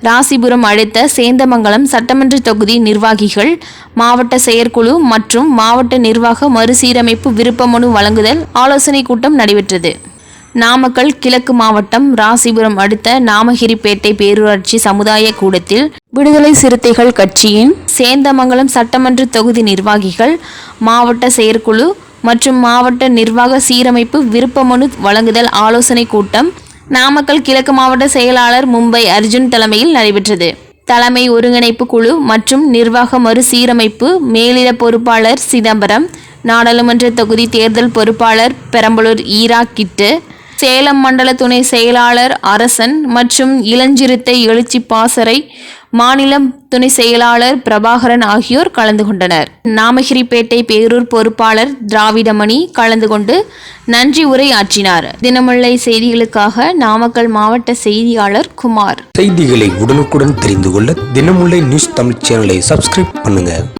ராசிபுரம் அடுத்த சேந்தமங்கலம் சட்டமன்ற தொகுதி நிர்வாகிகள், மாவட்ட செயற்குழு மற்றும் மாவட்ட நிர்வாக மறுசீரமைப்பு விருப்பமனு வழங்குதல் ஆலோசனை கூட்டம் நடைபெற்றது. நாமக்கல் கிழக்கு மாவட்டம் ராசிபுரம் அடுத்த நாமகிரிப்பேட்டை பேரூராட்சி சமுதாய கூடத்தில் விடுதலை சிறுத்தைகள் கட்சியின் சேந்தமங்கலம் சட்டமன்ற தொகுதி நிர்வாகிகள், மாவட்ட செயற்குழு மற்றும் மாவட்ட நிர்வாக சீரமைப்பு விருப்பமனு வழங்குதல் ஆலோசனை கூட்டம் நாமக்கல் கிழக்கு மாவட்ட செயலாளர் மும்பை அர்ஜுன் தலைமையில் நடைபெற்றது. தலைமை ஒருங்கிணைப்பு குழு மற்றும் நிர்வாக மறுசீரமைப்பு மேலிட பொறுப்பாளர் சிதம்பரம், நாடாளுமன்ற தொகுதி தேர்தல் பொறுப்பாளர் பெரம்பலூர் ஈரா கிட்டு, சேலம் மண்டல துணை செயலாளர் அரசன் மற்றும் இளஞ்சிறுத்தை எழுச்சி பாசறை மாநில துணை செயலாளர் பிரபாகரன் ஆகியோர் கலந்து கொண்டனர். நாமகிரிப்பேட்டை பேரூர் பொறுப்பாளர் திராவிடமணி கலந்து கொண்டு நன்றி உரை ஆற்றினார். தினமுல்லை செய்திகளுக்காக நாமக்கல் மாவட்ட செய்தியாளர் குமார். செய்திகளை உடனுக்குடன் தெரிந்து கொள்ள தினமுல்லை நியூஸ் தமிழ் சேனலை சப்ஸ்கிரைப் பண்ணுங்க.